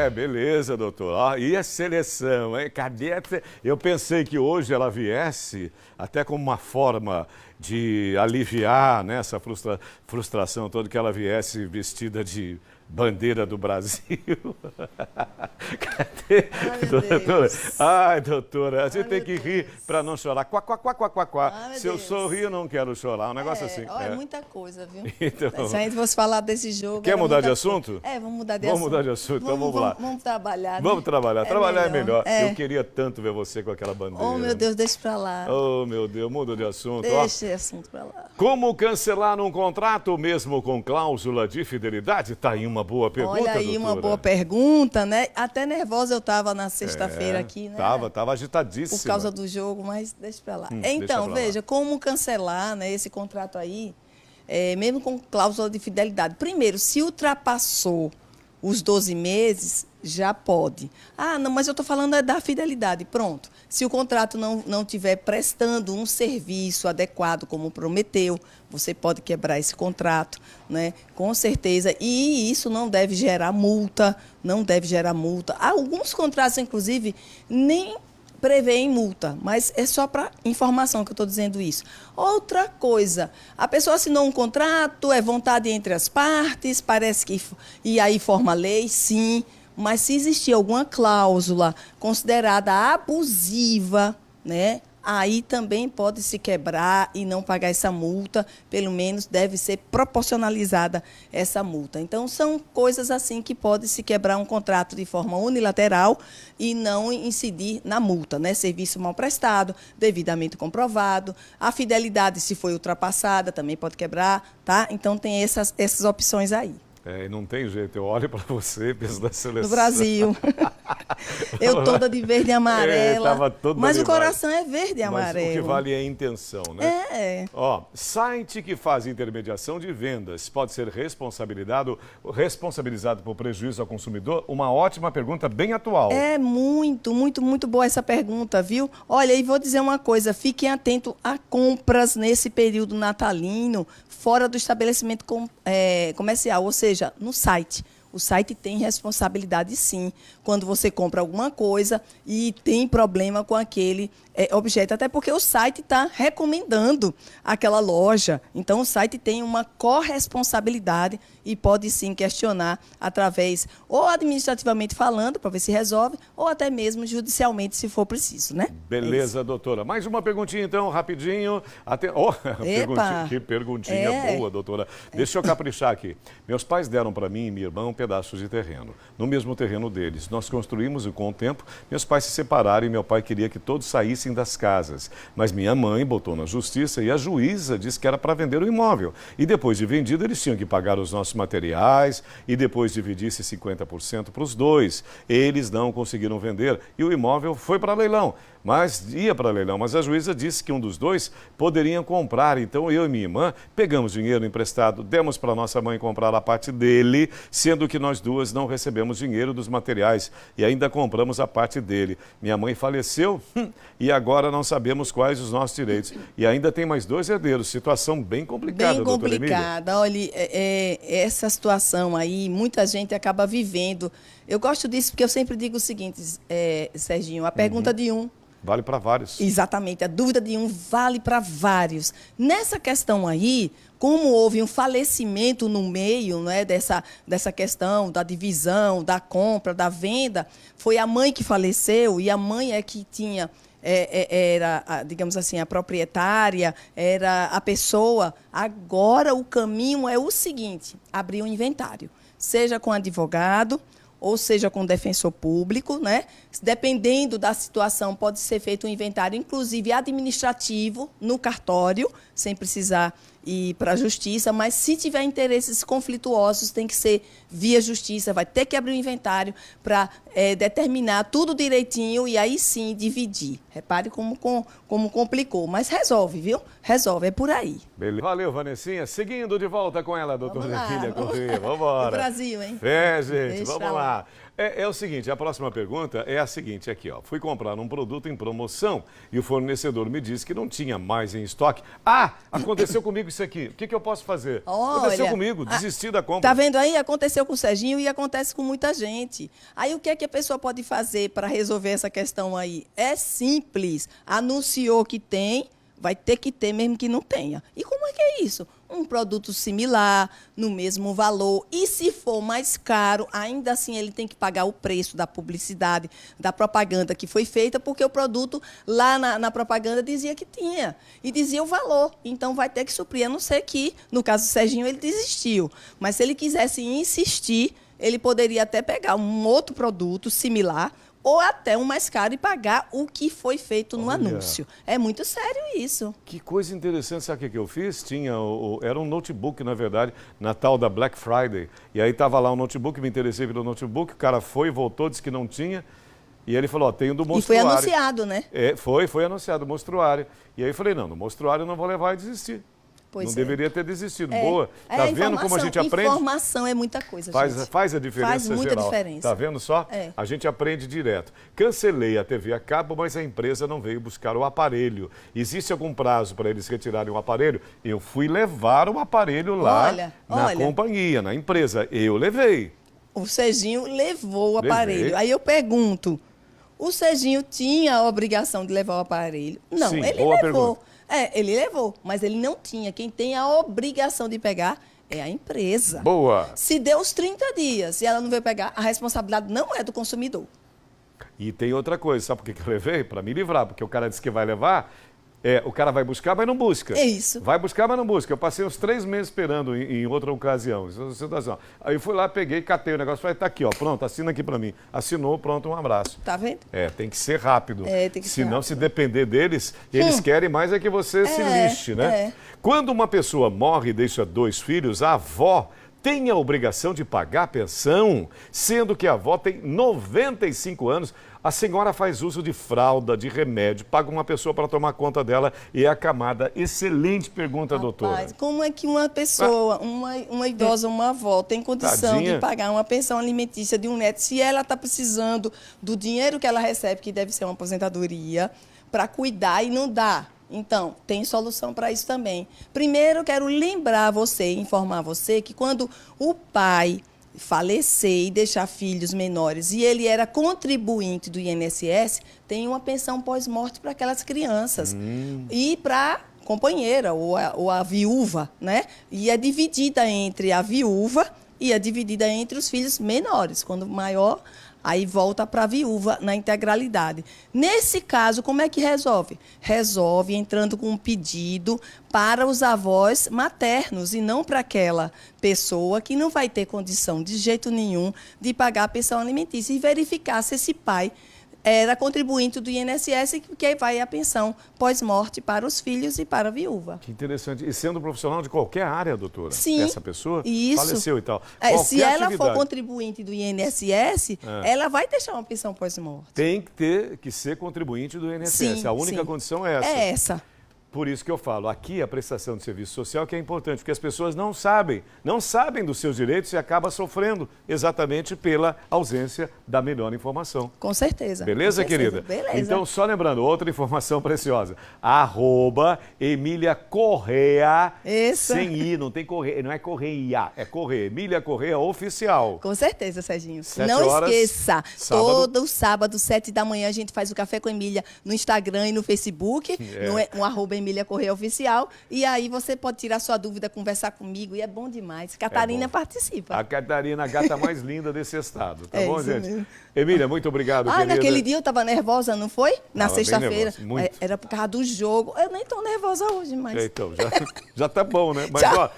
Beleza, doutor. E a seleção, hein? Cadê Eu pensei que hoje ela viesse até como uma forma de aliviar, né, essa frustração toda, que ela viesse vestida de bandeira do Brasil. Cadê? Ai, doutora? Deus. Ai, doutora, a gente tem que Deus. rir para não chorar. Quá, quá, quá, quá, quá, quá. Se eu Deus. sorrir, eu não quero chorar. Um negócio assim. Olha, é muita coisa, viu? Então, Se a gente fosse falar desse jogo... quer mudar de assunto? Vamos mudar de assunto. Vamos mudar de assunto, então vamos lá. Vamos trabalhar, né? Vamos trabalhar. Trabalhar é melhor. É. Eu queria tanto ver você com aquela bandeira. Oh, meu Deus, deixa pra lá. Oh, meu Deus, muda de assunto. Deixa esse assunto pra lá. Como cancelar um contrato mesmo com cláusula de fidelidade? Tá aí uma boa pergunta, Olha aí, doutora. uma boa pergunta, né? Até nervosa eu estava na sexta-feira aqui, né? Tava agitadíssima. Por causa do jogo, mas deixa pra lá. deixa Então, pra lá. veja, como cancelar, né, esse contrato aí, mesmo com cláusula de fidelidade. Primeiro, se ultrapassou os 12 meses, já pode. Ah, não, mas eu estou falando da fidelidade. Pronto. Se o contrato não estiver prestando um serviço adequado, como prometeu, você pode quebrar esse contrato, né? Com certeza. E isso não deve gerar multa, não deve gerar multa. Alguns contratos, inclusive, nem prevêem multa, mas é só para informação que eu estou dizendo isso. Outra coisa, a pessoa assinou um contrato, é vontade entre as partes, parece que... E aí forma lei, sim, mas se existir alguma cláusula considerada abusiva, né, aí também pode se quebrar e não pagar essa multa, pelo menos deve ser proporcionalizada essa multa. Então, são coisas assim que pode se quebrar um contrato de forma unilateral e não incidir na multa, né? Serviço mal prestado, devidamente comprovado, a fidelidade, se foi ultrapassada, também pode quebrar, tá? Então, tem essas opções aí. Não tem jeito, eu olho para você e penso na seleção. No Brasil. Eu toda de verde e amarela. Tava toda mas animada. o coração é verde e amarelo. Mas o que vale é a intenção, né? É. Ó, site que faz intermediação de vendas pode ser responsabilizado por prejuízo ao consumidor? Uma ótima pergunta, bem atual. É muito boa essa pergunta, viu? Olha, e vou dizer uma coisa, fiquem atentos a compras nesse período natalino fora do estabelecimento comercial, ou seja, no site. O site tem responsabilidade, sim, quando você compra alguma coisa e tem problema com aquele objeto. Até porque o site está recomendando aquela loja. Então, o site tem uma corresponsabilidade e pode, sim, questionar através, ou administrativamente falando, para ver se resolve, ou até mesmo judicialmente, se for preciso, né? Beleza, doutora. Mais uma perguntinha, então, rapidinho. Que perguntinha boa, doutora. Deixa eu caprichar aqui. Meus pais deram para mim e minha irmã um pedaço de terreno. No mesmo terreno deles. Nós construímos e, com o tempo, meus pais se separaram e meu pai queria que todos saíssem das casas. Mas minha mãe botou na justiça e a juíza disse que era para vender o imóvel. E depois de vendido, eles tinham que pagar os nossos materiais e depois dividir-se 50% para os dois. Eles não conseguiram vender e o imóvel foi para leilão. Ia para leilão, mas a juíza disse que um dos dois poderia comprar. Então eu e minha irmã pegamos dinheiro emprestado, demos para nossa mãe comprar a parte dele, sendo que nós duas não recebemos dinheiro dos materiais e ainda compramos a parte dele. Minha mãe faleceu e agora não sabemos quais os nossos direitos. E ainda tem mais 2 herdeiros. Situação bem complicada, Bem doutora Emília. complicada. Olha, essa situação aí, muita gente acaba vivendo. Eu gosto disso porque eu sempre digo o seguinte, Serginho, a pergunta de um vale para vários. Exatamente, a dúvida de um vale para vários. Nessa questão aí, como houve um falecimento no meio, né, dessa questão da divisão, da compra, da venda, foi a mãe que faleceu e a mãe é que tinha... era, digamos assim, a proprietária, era a pessoa. Agora o caminho é o seguinte, abrir um inventário, seja com advogado, ou seja, com defensor público, né? Dependendo da situação, pode ser feito um inventário, inclusive administrativo, no cartório, sem precisar ir para a justiça, mas se tiver interesses conflituosos, tem que ser via justiça, vai ter que abrir o inventário para determinar tudo direitinho e aí sim dividir. Repare como complicou, mas resolve, viu? Resolve, é por aí. Beleza. Valeu, Vanessinha. Seguindo de volta com ela, doutora Emília Corrêa. Vamos embora. O Brasil, hein? Gente, Deixa vamos lá. É o seguinte, a próxima pergunta é a seguinte aqui, ó. Fui comprar um produto em promoção e o fornecedor me disse que não tinha mais em estoque. Ah, aconteceu comigo isso aqui. O que eu posso fazer? Aconteceu comigo, desisti da compra. Tá vendo aí? Aconteceu com o Serginho e acontece com muita gente. Aí o que é que a pessoa pode fazer para resolver essa questão aí? É simples. Anunciou que tem, vai ter que ter mesmo que não tenha. E como é que é isso? Um produto similar, no mesmo valor. E se for mais caro, ainda assim ele tem que pagar o preço da publicidade, da propaganda que foi feita, porque o produto lá na propaganda dizia que tinha. E dizia o valor. Então vai ter que suprir, a não ser que, no caso do Serginho, ele desistiu. Mas se ele quisesse insistir, ele poderia até pegar um outro produto similar, ou até um mais caro e pagar o que foi feito no anúncio. É muito sério isso. Que coisa interessante, sabe o que eu fiz? Era um notebook, na verdade, na tal da Black Friday. E aí estava lá um notebook, me interessei pelo notebook, o cara foi, voltou, disse que não tinha. E ele falou, ó, tem o do mostruário. E foi anunciado, né? Foi anunciado, o mostruário. E aí eu falei, não, no mostruário eu não vou levar e desistir. Não deveria ter desistido. Boa. Tá vendo como a gente aprende? Informação é muita coisa, gente. Faz a diferença Faz muita geral. diferença. Tá vendo só? A gente aprende direto. Cancelei a TV a cabo, mas a empresa não veio buscar o aparelho. Existe algum prazo para eles retirarem o aparelho? Eu fui levar o aparelho lá na companhia, na empresa. Eu levei. O Serginho levou o aparelho. Aí eu pergunto, o Serginho tinha a obrigação de levar o aparelho? Não, sim, ele boa levou. Pergunta. Ele levou, mas ele não tinha. Quem tem a obrigação de pegar é a empresa. Boa. Se deu os 30 dias e ela não veio pegar, a responsabilidade não é do consumidor. E tem outra coisa, sabe por que eu levei? Para me livrar, porque o cara disse que vai levar, o cara vai buscar, mas não busca. É isso. Vai buscar, mas não busca. Eu passei uns 3 meses esperando em outra ocasião. Aí eu fui lá, peguei, catei o negócio, falei, tá aqui, ó, pronto, assina aqui para mim. Assinou, pronto, um abraço. Tá vendo? Tem que ser rápido. Tem que ser rápido. Se depender deles, eles querem mais é que você se lixe, né? Quando uma pessoa morre e deixa 2 filhos, a avó tem a obrigação de pagar a pensão, sendo que a avó tem 95 anos. A senhora faz uso de fralda, de remédio, paga uma pessoa para tomar conta dela e é acamada. Excelente pergunta, doutora. Como é que uma pessoa, uma idosa, uma avó, tem condição de pagar uma pensão alimentícia de um neto, se ela está precisando do dinheiro que ela recebe, que deve ser uma aposentadoria, para cuidar e não dá? Então, tem solução para isso também. Primeiro, quero lembrar você, informar você, que quando o pai falecer e deixar filhos menores e ele era contribuinte do INSS, tem uma pensão pós-morte para aquelas crianças. E para a companheira ou a viúva, né? E é dividida entre a viúva e é dividida entre os filhos menores. Quando maior, aí volta para a viúva na integralidade. Nesse caso, como é que resolve? Resolve entrando com um pedido para os avós maternos e não para aquela pessoa que não vai ter condição de jeito nenhum de pagar a pensão alimentícia e verificar se esse pai era contribuinte do INSS, que vai a pensão pós-morte para os filhos e para a viúva. Que interessante. E sendo profissional de qualquer área, doutora? Sim. Essa pessoa faleceu e tal. Se ela for contribuinte do INSS, ela vai deixar uma pensão pós-morte. Tem que ter que ser contribuinte do INSS. Sim, a única condição é essa. É essa. Por isso que eu falo, aqui a prestação de serviço social que é importante, porque as pessoas não sabem dos seus direitos e acabam sofrendo exatamente pela ausência da melhor informação. Com certeza. Beleza, querida? Beleza. Então, só lembrando, outra informação preciosa, @Emília Correa, sem I, não tem Correia, não é Correia, é Correia, Emília Correa Oficial. Com certeza, Serginho. 7 não horas, esqueça, sábado. todo sábado, 7 da manhã, a gente faz o Café com Emília no Instagram e no Facebook, no @Emília Correia Oficial, e aí você pode tirar sua dúvida, conversar comigo, e é bom demais. Catarina participa. A Catarina, a gata mais linda desse estado, tá bom, gente? Mesmo. Emília, muito obrigado, querida. Naquele dia eu estava nervosa, não foi? Na sexta-feira. Muito. Era por causa do jogo. Eu nem estou nervosa hoje, mas... Então, já tá bom, né? Mas, ó,